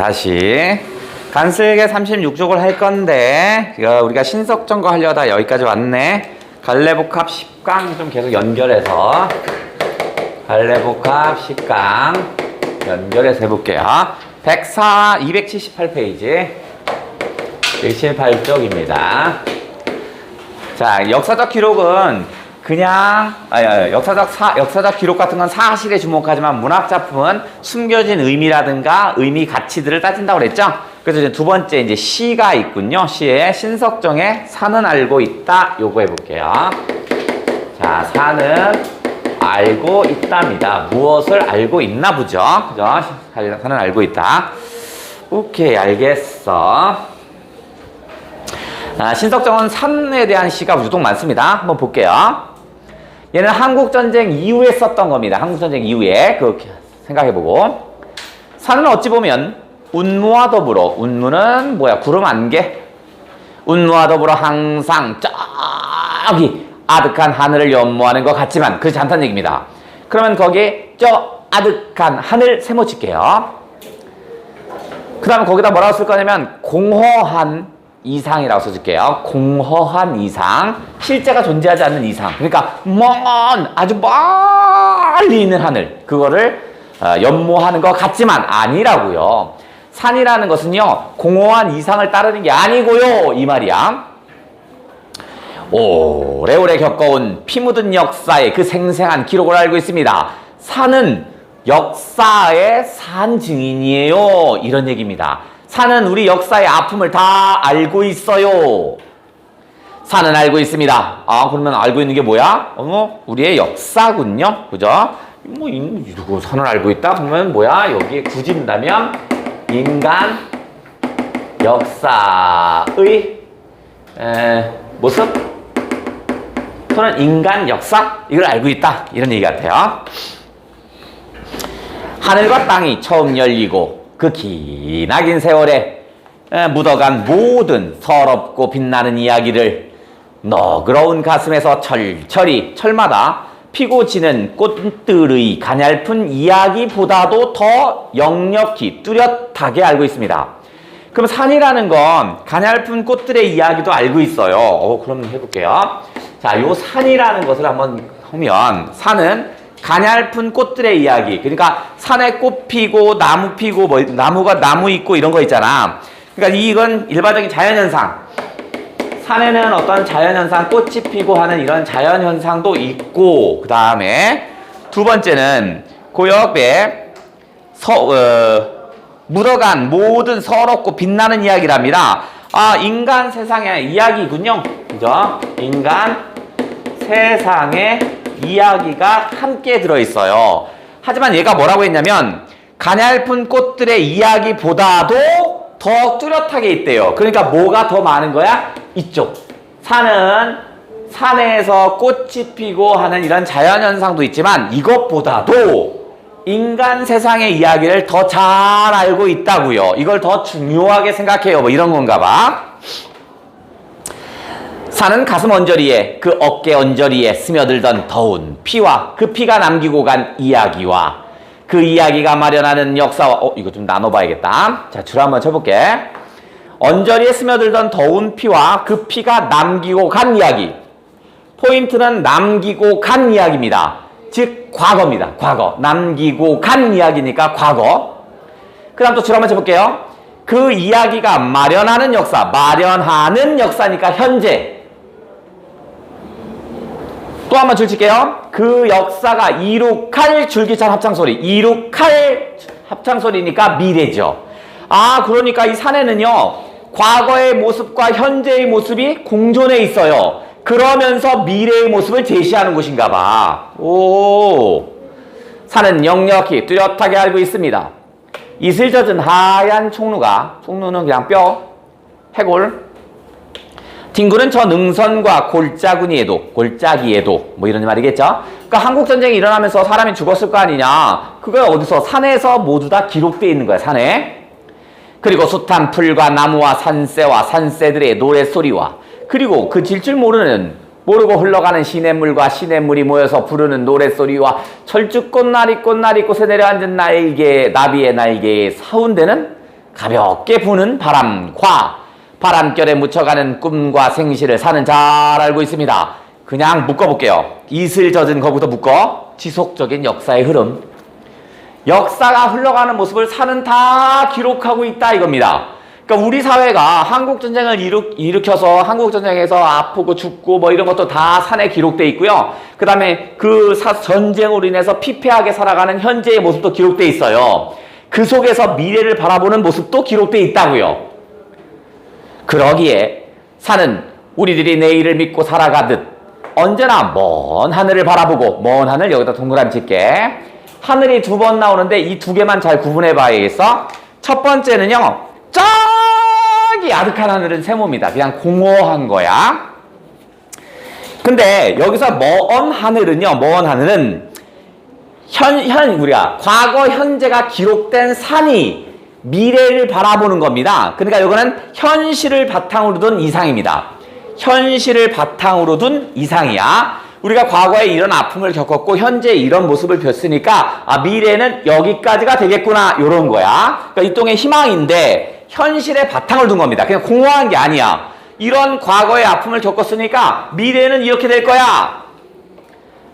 다시 간슬게 36족을 할 건데 우리가 신석점거 하려다 여기까지 왔네. 갈래복합 10강 좀 계속 연결해서 갈래복합 10강 연결해서 해볼게요. 278페이지 178쪽입니다. 자, 역사적 기록은 그냥 역사적 기록 같은 건 사실에 주목하지만 문학 작품은 숨겨진 의미라든가 의미 가치들을 따진다고 그랬죠. 그래서 이제 두 번째 이제 시가 있군요. 시에 신석정의 산은 알고 있다. 요거 해볼게요. 자, 산은 알고 있답니다. 무엇을 알고 있나 보죠. 그죠? 산은 알고 있다. 오케이, 알겠어. 신석정은 산에 대한 시가 유독 많습니다. 한번 볼게요. 얘는 한국전쟁 이후에 썼던 겁니다. 한국전쟁 이후에 그렇게 생각해보고, 산은 어찌 보면 운무와 더불어, 운무는 뭐야? 구름 안개. 운무와 더불어 항상 저기 아득한 하늘을 연모하는 것 같지만 그렇지 않다는 얘기입니다. 그러면 거기에 저 아득한 하늘 세모 칠게요. 그 다음에 거기다 뭐라고 쓸 거냐면 공허한 이상이라고 써줄게요. 공허한 이상. 실제가 존재하지 않는 이상. 그러니까 아주 멀리 있는 하늘. 그거를 연모하는 것 같지만 아니라고요. 산이라는 것은요, 공허한 이상을 따르는 게 아니고요, 이 말이야. 오래오래 겪어온 피 묻은 역사의 그 생생한 기록을 알고 있습니다. 산은 역사의 산 증인이에요. 이런 얘기입니다. 산은 우리 역사의 아픔을 다 알고 있어요. 산은 알고 있습니다. 아, 그러면 알고 있는 게 뭐야? 우리의 역사군요. 그죠? 이거 산을 알고 있다? 그러면 뭐야? 여기에 굳이 본다면 인간 역사의 모습? 또는 인간 역사? 이걸 알고 있다. 이런 얘기 같아요. 하늘과 땅이 처음 열리고 그 기나긴 세월에 묻어간 모든 서럽고 빛나는 이야기를 너그러운 가슴에서 철철이 철마다 피고 지는 꽃들의 가냘픈 이야기보다도 더 역력히 뚜렷하게 알고 있습니다. 그럼 산이라는 건 가냘픈 꽃들의 이야기도 알고 있어요. 그럼 해볼게요. 자, 요 산이라는 것을 한번 하면, 산은 가냘픈 꽃들의 이야기. 그러니까 산에 꽃 피고 나무 피고 나무가 나무 있고 이런 거 있잖아. 그러니까 이건 일반적인 자연현상. 산에는 어떤 자연현상, 꽃이 피고 하는 이런 자연현상도 있고, 그 다음에 두 번째는 그 옆에 묻어간 모든 서럽고 빛나는 이야기랍니다. 아, 인간 세상의 이야기군요. 그죠? 인간 세상의 이야기가 함께 들어있어요. 하지만 얘가 뭐라고 했냐면 가냘픈 꽃들의 이야기보다도 더 뚜렷하게 있대요. 그러니까 뭐가 더 많은 거야? 이쪽. 산은 산에서 꽃이 피고 하는 이런 자연현상도 있지만 이것보다도 인간 세상의 이야기를 더 잘 알고 있다고요. 이걸 더 중요하게 생각해요. 뭐 이런 건가 봐. 산은 가슴 언저리에, 그 어깨 언저리에 스며들던 더운 피와 그 피가 남기고 간 이야기와 그 이야기가 마련하는 역사와 이거 좀 나눠봐야겠다. 자, 줄 한번 쳐볼게. 언저리에 스며들던 더운 피와 그 피가 남기고 간 이야기. 포인트는 남기고 간 이야기입니다. 즉 과거입니다. 과거. 남기고 간 이야기니까 과거. 그 다음 또 줄 한번 쳐볼게요. 그 이야기가 마련하는 역사. 마련하는 역사니까 현재. 또 한번 줄 칠게요. 그 역사가 이룩할 줄기찬 합창소리. 이룩할 합창소리니까 미래죠. 아, 그러니까 이 산에는요, 과거의 모습과 현재의 모습이 공존해 있어요. 그러면서 미래의 모습을 제시하는 곳인가 봐. 산은 역력히 뚜렷하게 알고 있습니다. 이슬 젖은 하얀 총루는 그냥 뼈, 해골. 뒹구는 저 능선과 골짜기에도 뭐 이런 말이겠죠. 그러니까 한국전쟁이 일어나면서 사람이 죽었을 거 아니냐. 그거 어디서? 산에서 모두 다 기록되어 있는 거야, 산에. 그리고 숱한 풀과 나무와 산새와 산새들의 노랫소리와 그리고 그 질 줄 모르고 흘러가는 시냇물과 시냇물이 모여서 부르는 노랫소리와 철쭉꽃 나리 꽃 내려앉은 나비의 날개에 사운되는 가볍게 부는 바람과 바람결에 묻혀가는 꿈과 생시를 산은 잘 알고 있습니다. 그냥 묶어볼게요. 이슬 젖은 거부터 묶어. 지속적인 역사의 흐름. 역사가 흘러가는 모습을 산은 다 기록하고 있다 이겁니다. 그러니까 우리 사회가 한국전쟁을 일으켜서 한국전쟁에서 아프고 죽고 뭐 이런 것도 다 산에 기록돼 있고요. 그 다음에 그 전쟁으로 인해서 피폐하게 살아가는 현재의 모습도 기록돼 있어요. 그 속에서 미래를 바라보는 모습도 기록돼 있다고요. 그러기에 산은 우리들이 내일을 믿고 살아가듯 언제나 먼 하늘을 바라보고, 먼 하늘 여기다 동그라미 칠게. 하늘이 두 번 나오는데 이 두 개만 잘 구분해 봐야겠어. 첫 번째는요, 저기 아득한 하늘은 세모입니다. 그냥 공허한 거야. 근데 여기서 먼 하늘은요, 먼 하늘은 우리가 과거 현재가 기록된 산이 미래를 바라보는 겁니다. 그러니까 이거는 현실을 바탕으로 둔 이상입니다. 현실을 바탕으로 둔 이상이야. 우리가 과거에 이런 아픔을 겪었고 현재 이런 모습을 뵀으니까 미래는 여기까지가 되겠구나 이런 거야. 그러니까 일종의 희망인데 현실에 바탕을 둔 겁니다. 그냥 공허한 게 아니야. 이런 과거의 아픔을 겪었으니까 미래는 이렇게 될 거야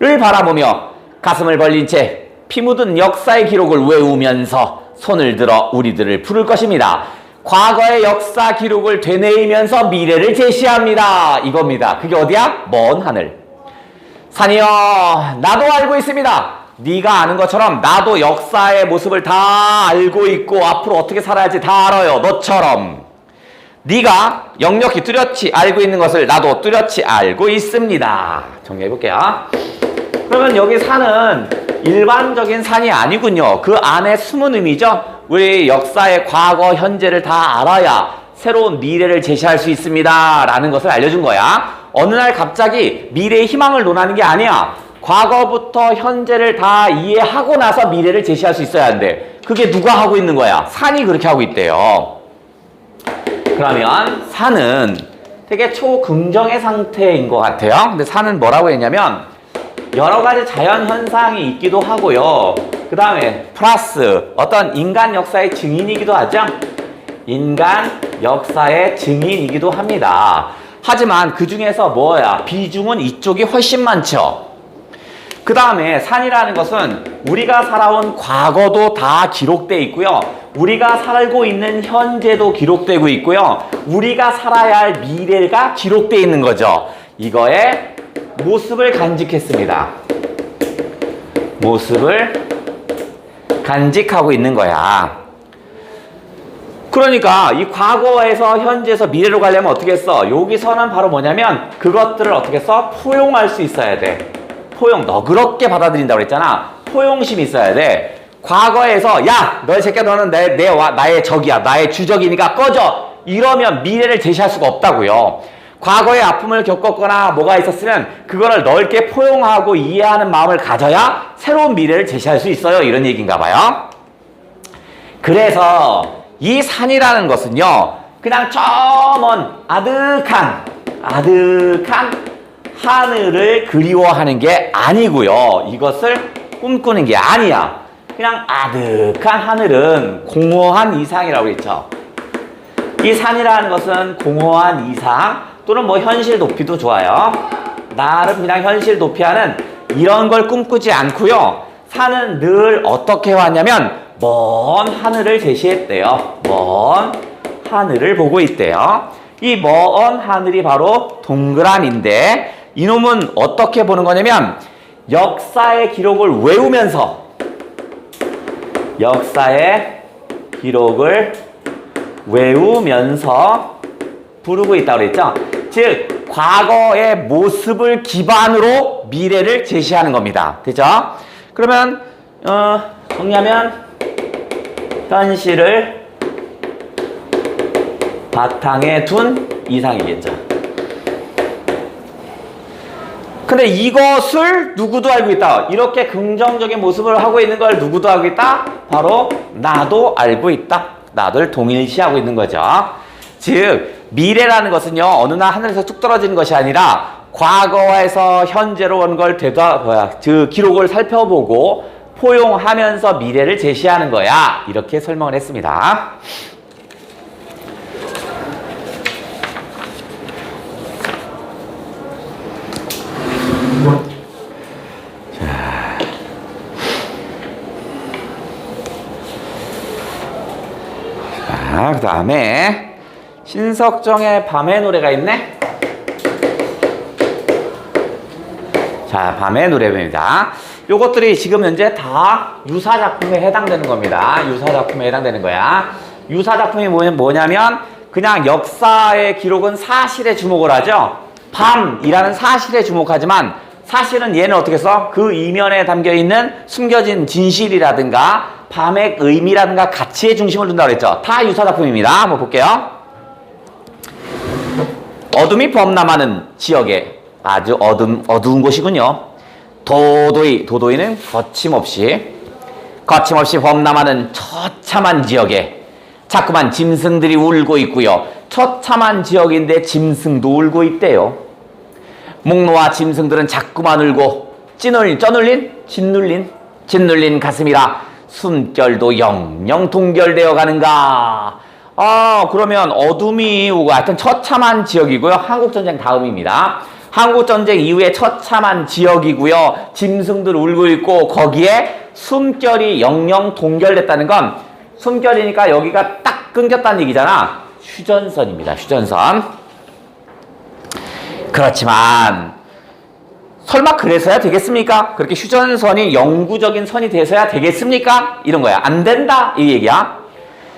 를 바라보며 가슴을 벌린 채 피 묻은 역사의 기록을 외우면서 손을 들어 우리들을 부를 것입니다. 과거의 역사 기록을 되뇌이면서 미래를 제시합니다. 이겁니다. 그게 어디야? 먼 하늘. 산이여, 나도 알고 있습니다. 네가 아는 것처럼 나도 역사의 모습을 다 알고 있고 앞으로 어떻게 살아야지 다 알아요. 너처럼. 네가 역력히 뚜렷이 알고 있는 것을 나도 뚜렷이 알고 있습니다. 정리해볼게요. 그러면 여기 산은 일반적인 산이 아니군요. 그 안에 숨은 의미죠. 우리 역사의 과거, 현재를 다 알아야 새로운 미래를 제시할 수 있습니다. 라는 것을 알려준 거야. 어느 날 갑자기 미래의 희망을 논하는 게 아니야. 과거부터 현재를 다 이해하고 나서 미래를 제시할 수 있어야 한대. 그게 누가 하고 있는 거야? 산이 그렇게 하고 있대요. 그러면 산은 되게 초긍정의 상태인 것 같아요. 근데 산은 뭐라고 했냐면 여러 가지 자연 현상이 있기도 하고요. 그 다음에 플러스 어떤 인간 역사의 증인이기도 하죠. 인간 역사의 증인이기도 합니다. 하지만 그 중에서 뭐야? 비중은 이쪽이 훨씬 많죠. 그 다음에 산이라는 것은 우리가 살아온 과거도 다 기록되어 있고요. 우리가 살고 있는 현재도 기록되고 있고요. 우리가 살아야 할 미래가 기록되어 있는 거죠. 이거의 모습을 간직했습니다. 모습을 간직하고 있는 거야. 그러니까 이 과거에서 현재에서 미래로 가려면 어떻게 했어? 여기서는 바로 뭐냐면 그것들을 어떻게 했어? 포용할 수 있어야 돼. 포용, 너그럽게 받아들인다고 그랬잖아. 포용심이 있어야 돼. 과거에서 야, 너의 새끼야, 너는 나의 적이야, 나의 주적이니까 꺼져, 이러면 미래를 제시할 수가 없다고요. 과거의 아픔을 겪었거나 뭐가 있었으면 그거를 넓게 포용하고 이해하는 마음을 가져야 새로운 미래를 제시할 수 있어요. 이런 얘기인가 봐요. 그래서 이 산이라는 것은요, 그냥 저 먼 아득한 하늘을 그리워하는 게 아니고요. 이것을 꿈꾸는 게 아니야. 그냥 아득한 하늘은 공허한 이상이라고 했죠. 이 산이라는 것은 공허한 이상 또는 뭐 현실 높이도 좋아요. 나름 그냥 현실 높이하는 이런 걸 꿈꾸지 않고요. 산은 늘 어떻게 왔냐면 먼 하늘을 제시했대요. 먼 하늘을 보고 있대요. 이 먼 하늘이 바로 동그라미인데 이놈은 어떻게 보는 거냐면 역사의 기록을 외우면서 부르고 있다고 그랬죠. 즉 과거의 모습을 기반으로 미래를 제시하는 겁니다. 되죠? 그러면 정리하면 현실을 바탕에 둔 이상이겠죠. 근데 이것을 누구도 알고 있다. 이렇게 긍정적인 모습을 하고 있는 걸 누구도 알고 있다? 바로 나도 알고 있다. 나를 동일시하고 있는 거죠. 즉 미래라는 것은요, 어느 날 하늘에서 뚝 떨어지는 것이 아니라 과거에서 현재로 온 걸 기록을 살펴보고 포용하면서 미래를 제시하는 거야. 이렇게 설명을 했습니다. 그 다음에 신석정의 밤의 노래가 있네. 자, 밤의 노래입니다. 요것들이 지금 현재 다 유사작품에 해당되는 겁니다. 유사작품에 해당되는 거야. 유사작품이 뭐냐면 그냥 역사의 기록은 사실에 주목을 하죠. 밤이라는 사실에 주목하지만 사실은 얘는 어떻게 써? 그 이면에 담겨있는 숨겨진 진실이라든가 밤의 의미라든가 가치에 중심을 둔다고 그랬죠. 다 유사작품입니다. 한번 볼게요. 어둠이 범람하는 지역에 아주 어두운 곳이군요. 도도이는 거침없이 범람하는 처참한 지역에 자꾸만 짐승들이 울고 있고요. 처참한 지역인데 짐승도 울고 있대요. 목노아 짐승들은 자꾸만 울고 짓눌린 가슴이라 숨결도 영영 동결되어 가는가. 그러면 어둠이 오고 하여튼 처참한 지역이고요. 한국전쟁 다음입니다. 한국전쟁 이후에 처참한 지역이고요. 짐승들 울고 있고 거기에 숨결이 영영 동결됐다는 건 숨결이니까 여기가 딱 끊겼다는 얘기잖아. 휴전선입니다. 휴전선. 그렇지만 설마 그래서야 되겠습니까? 그렇게 휴전선이 영구적인 선이 돼서야 되겠습니까? 이런 거야. 안 된다 이 얘기야.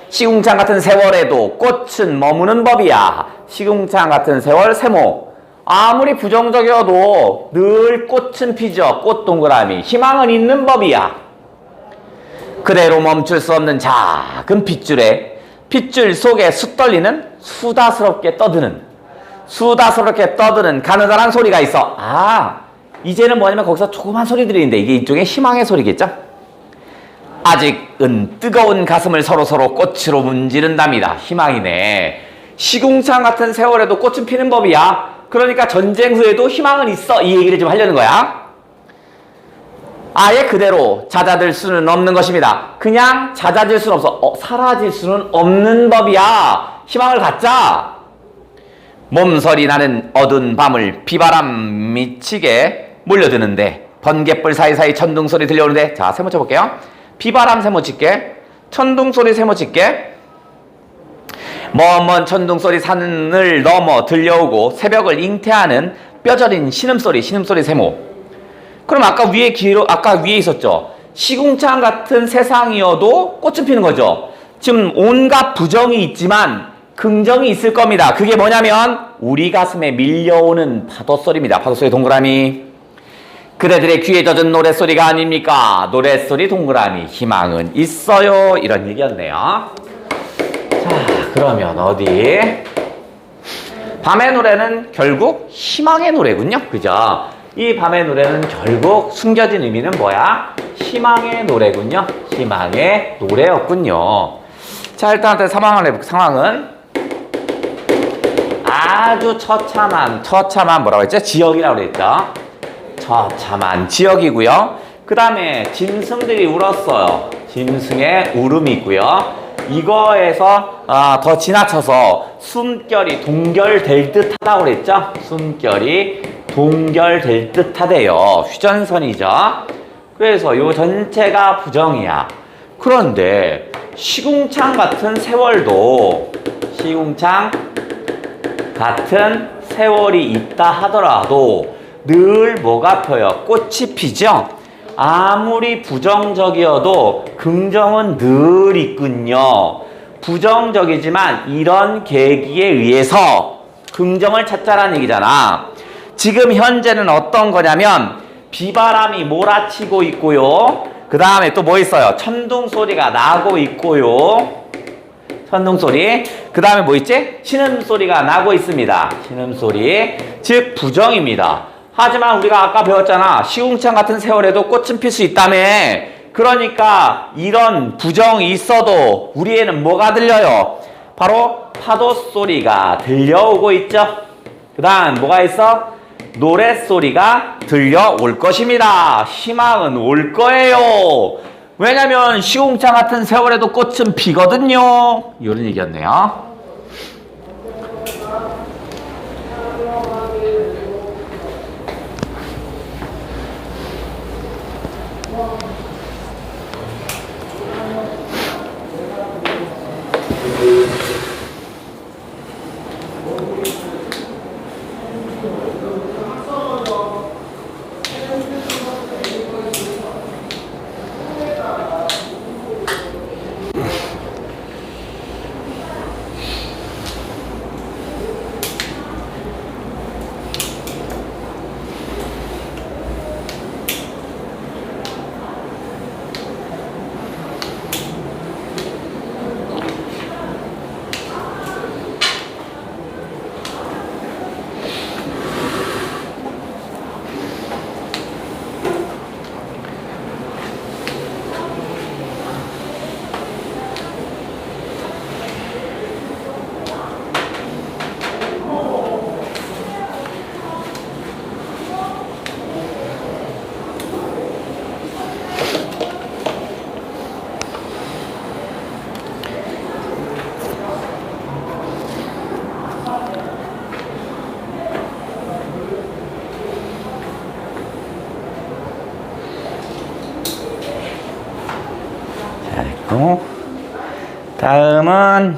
시궁창 같은 세월에도 꽃은 머무는 법이야. 시궁창 같은 세월 세모. 아무리 부정적이어도 늘 꽃은 피죠. 꽃 동그라미. 희망은 있는 법이야. 그대로 멈출 수 없는 작은 핏줄 속에 수다스럽게 떠드는 가느다란 소리가 있어. 이제는 뭐냐면 거기서 조그만 소리들이 있는데 이게 일종의 희망의 소리겠죠? 아직은 뜨거운 가슴을 서로 꽃으로 문지른답니다. 희망이네. 시궁창 같은 세월에도 꽃은 피는 법이야. 그러니까 전쟁 후에도 희망은 있어. 이 얘기를 좀 하려는 거야. 아예 그대로 잦아들 수는 없는 것입니다. 그냥 잦아질 수는 없어. 사라질 수는 없는 법이야. 희망을 갖자. 몸서리 나는 어두운 밤을 비바람 미치게 몰려드는데 번갯불 사이사이 천둥소리 들려오는데 자 세모 쳐볼게요. 비바람 세모 칠게. 천둥소리 세모 칠게. 먼 천둥소리 산을 넘어 들려오고 새벽을 잉태하는 뼈저린 신음소리 세모. 그럼 아까 위에 있었죠. 시궁창 같은 세상이어도 꽃은 피는 거죠. 지금 온갖 부정이 있지만 긍정이 있을 겁니다. 그게 뭐냐면 우리 가슴에 밀려오는 파도소리입니다. 파도소리 동그라미. 그대들의 귀에 젖은 노랫소리가 아닙니까? 노랫소리 동그라미. 희망은 있어요. 이런 얘기였네요. 자, 그러면 어디? 밤의 노래는 결국 희망의 노래군요. 그죠? 이 밤의 노래는 결국 숨겨진 의미는 뭐야? 희망의 노래군요. 희망의 노래였군요. 자, 일단 상황은 아주 처참한 뭐라고 했죠? 지역이라고 그랬죠? 처참한 지역이고요. 그 다음에 짐승들이 울었어요. 짐승의 울음이 있고요. 이거에서 더 지나쳐서 숨결이 동결될 듯하다고 그랬죠? 숨결이 동결될 듯하대요. 휴전선이죠. 그래서 요 전체가 부정이야. 그런데 시궁창 같은 세월도 같은 세월이 있다 하더라도 늘 뭐가 펴요? 꽃이 피죠? 아무리 부정적이어도 긍정은 늘 있군요. 부정적이지만 이런 계기에 의해서 긍정을 찾자라는 얘기잖아. 지금 현재는 어떤 거냐면 비바람이 몰아치고 있고요. 그 다음에 또 뭐 있어요? 천둥 소리가 나고 있고요. 천둥소리. 그 다음에 뭐 있지? 신음소리가 나고 있습니다. 신음소리. 즉 부정입니다. 하지만 우리가 아까 배웠잖아. 시궁창 같은 세월에도 꽃은 필 수 있다며. 그러니까 이런 부정이 있어도 우리에는 뭐가 들려요? 바로 파도소리가 들려오고 있죠. 그 다음 뭐가 있어? 노랫소리가 들려올 것입니다. 희망은 올 거예요. 왜냐면 시궁창 같은 세월에도 꽃은 피거든요. 이런 얘기였네요. 나오고. 다음은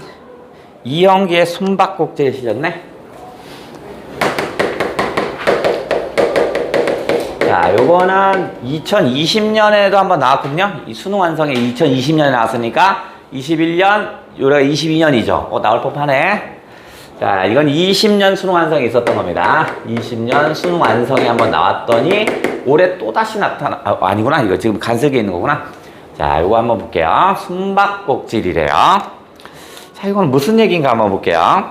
이형기의 숨바꼭질 시켰네. 자, 요거는 2020년에도 한번 나왔거든요. 이 수능 완성에 2020년에 나왔으니까 21년, 요래가 22년이죠. 나올 법하네. 자, 이건 20년 수능 완성에 있었던 겁니다. 20년 수능 완성에 한번 나왔더니 올해 또다시 아니구나. 이거 지금 간섭에 있는 거구나. 자, 요거 한번 볼게요. 숨바꼭질이래요. 자, 이건 무슨 얘기인가 한번 볼게요.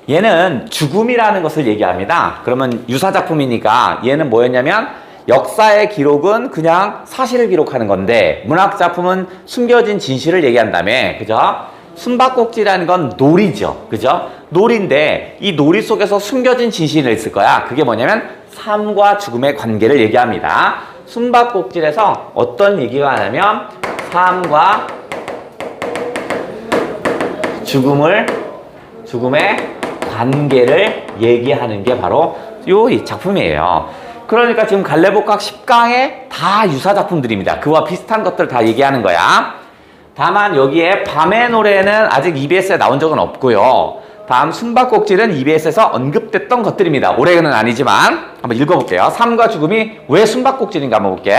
얘는 죽음이라는 것을 얘기합니다. 그러면 유사작품이니까 얘는 뭐였냐면 역사의 기록은 그냥 사실을 기록하는 건데 문학작품은 숨겨진 진실을 얘기한다며. 그죠? 숨바꼭질이라는 건 놀이죠. 그죠? 놀이인데 이 놀이 속에서 숨겨진 진실이 있을 거야. 그게 뭐냐면 삶과 죽음의 관계를 얘기합니다. 숨바꼭질에서 어떤 얘기가 하냐면 삶과 죽음의 관계를 얘기하는 게 바로 이 작품이에요. 그러니까 지금 갈래복학 10강에 다 유사작품들입니다. 그와 비슷한 것들 다 얘기하는 거야. 다만 여기에 밤의 노래는 아직 EBS에 나온 적은 없고요. 다음 숨바꼭질은 EBS에서 언급됐던 것들입니다. 올해는 아니지만 한번 읽어볼게요. 삶과 죽음이 왜 숨바꼭질인가 한번 볼게.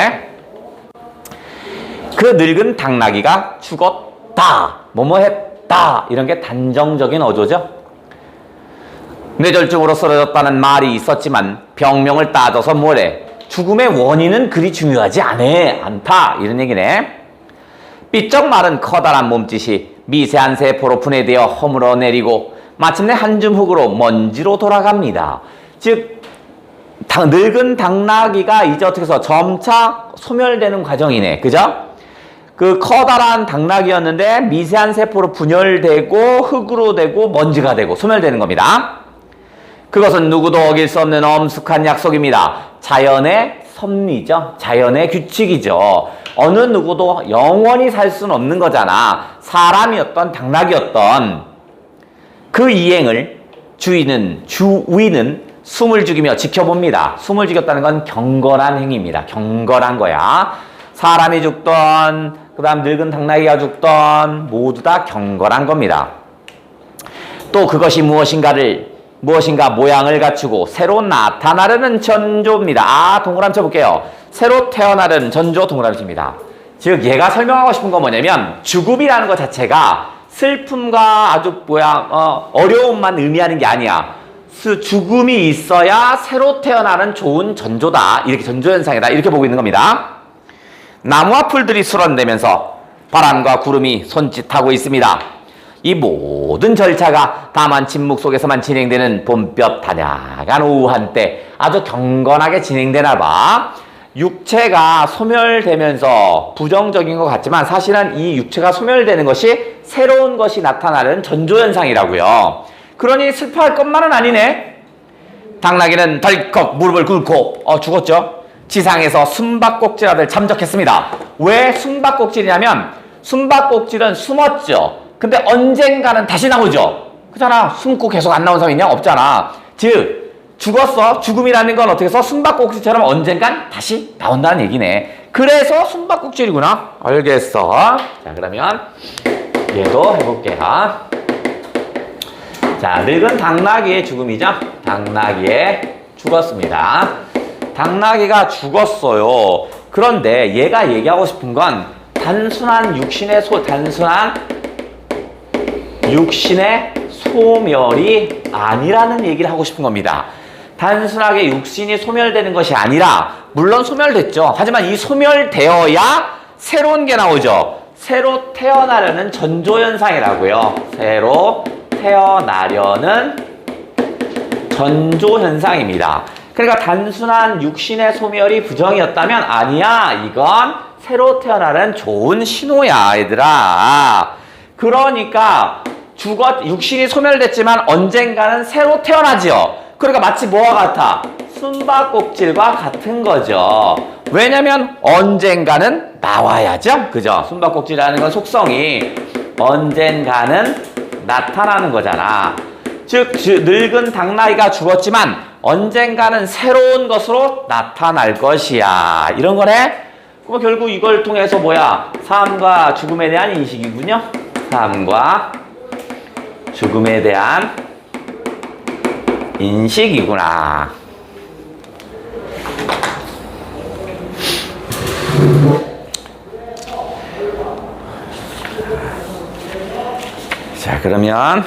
그 늙은 당나귀가 죽었다, 뭐뭐 했다, 이런 게 단정적인 어조죠. 뇌졸중으로 쓰러졌다는 말이 있었지만 병명을 따져서 뭐래, 죽음의 원인은 그리 중요하지 않다, 이런 얘기네. 삐쩍 마른 커다란 몸짓이 미세한 세포로 분해되어 허물어내리고 마침내 한 줌 흙으로 먼지로 돌아갑니다. 즉 늙은 당나귀가 이제 어떻게 해서 점차 소멸되는 과정이네. 그죠? 그 커다란 당나귀였는데 미세한 세포로 분열되고 흙으로 되고 먼지가 되고 소멸되는 겁니다. 그것은 누구도 어길 수 없는 엄숙한 약속입니다. 자연의 섭리죠. 자연의 규칙이죠. 어느 누구도 영원히 살 수는 없는 거잖아. 사람이었던 당나귀였던 그 이행을 주인은 숨을 죽이며 지켜봅니다. 숨을 죽였다는 건 경건한 행위입니다. 경건한 거야. 사람이 죽던 그 다음 늙은 당나귀가 죽던 모두 다 경건한 겁니다. 또 그것이 무엇인가 모양을 갖추고 새로 나타나려는 전조입니다. 동그라미 쳐볼게요. 새로 태어나려는 전조 동그라미 칩니다. 즉 얘가 설명하고 싶은 건 뭐냐면 죽음이라는 것 자체가 슬픔과 아주 어려움만 의미하는 게 아니야. 죽음이 있어야 새로 태어나는 좋은 전조다. 이렇게 전조현상이다. 이렇게 보고 있는 겁니다. 나무와 풀들이 수런대면서 바람과 구름이 손짓하고 있습니다. 이 모든 절차가 다만 침묵 속에서만 진행되는 봄볕 다냐간 오후 한때 아주 경건하게 진행되나 봐. 육체가 소멸되면서 부정적인 것 같지만 사실은 이 육체가 소멸되는 것이 새로운 것이 나타나는 전조현상이라고요. 그러니 슬퍼할 것만은 아니네. 당나귀는 덜컥 무릎을 꿇고 죽었죠. 지상에서 숨바꼭질하들 참적했습니다. 왜 숨바꼭질이냐면 숨바꼭질은 숨었죠. 근데 언젠가는 다시 나오죠. 그잖아. 숨고 계속 안 나온 사람 있냐? 없잖아. 즉 죽었어. 죽음이라는 건 어떻게 해서 숨바꼭질처럼 언젠간 다시 나온다는 얘기네. 그래서 숨바꼭질이구나. 알겠어. 자, 그러면 얘도 해볼게요. 자, 늙은 당나귀의 죽음이죠. 당나귀에 죽었습니다. 당나귀가 죽었어요. 그런데 얘가 얘기하고 싶은 건 단순한 육신의 소멸이 아니라는 얘기를 하고 싶은 겁니다. 단순하게 육신이 소멸되는 것이 아니라 물론 소멸됐죠. 하지만 이 소멸되어야 새로운 게 나오죠. 새로 태어나려는 전조현상이라고요. 새로 태어나려는 전조현상입니다. 그러니까 단순한 육신의 소멸이 부정이었다면 아니야. 이건 새로 태어나는 좋은 신호야, 얘들아. 그러니까 육신이 소멸됐지만 언젠가는 새로 태어나지요. 그러니까 마치 뭐와 같아? 숨바꼭질과 같은 거죠. 왜냐면 언젠가는 나와야죠. 그죠? 숨바꼭질이라는 건 속성이 언젠가는 나타나는 거잖아. 즉 늙은 당나귀가 죽었지만 언젠가는 새로운 것으로 나타날 것이야. 이런 거네. 그럼 결국 이걸 통해서 뭐야? 삶과 죽음에 대한 인식이군요. 삶과 죽음에 대한 인식이구나. 자, 그러면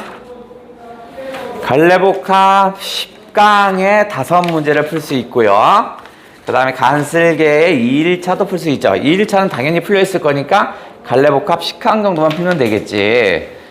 갈래복합 10강의 5문제를 풀 수 있고요. 그 다음에 간슬개의 2일차도 풀 수 있죠. 2일차는 당연히 풀려 있을 거니까 갈래복합 10강 정도만 풀면 되겠지.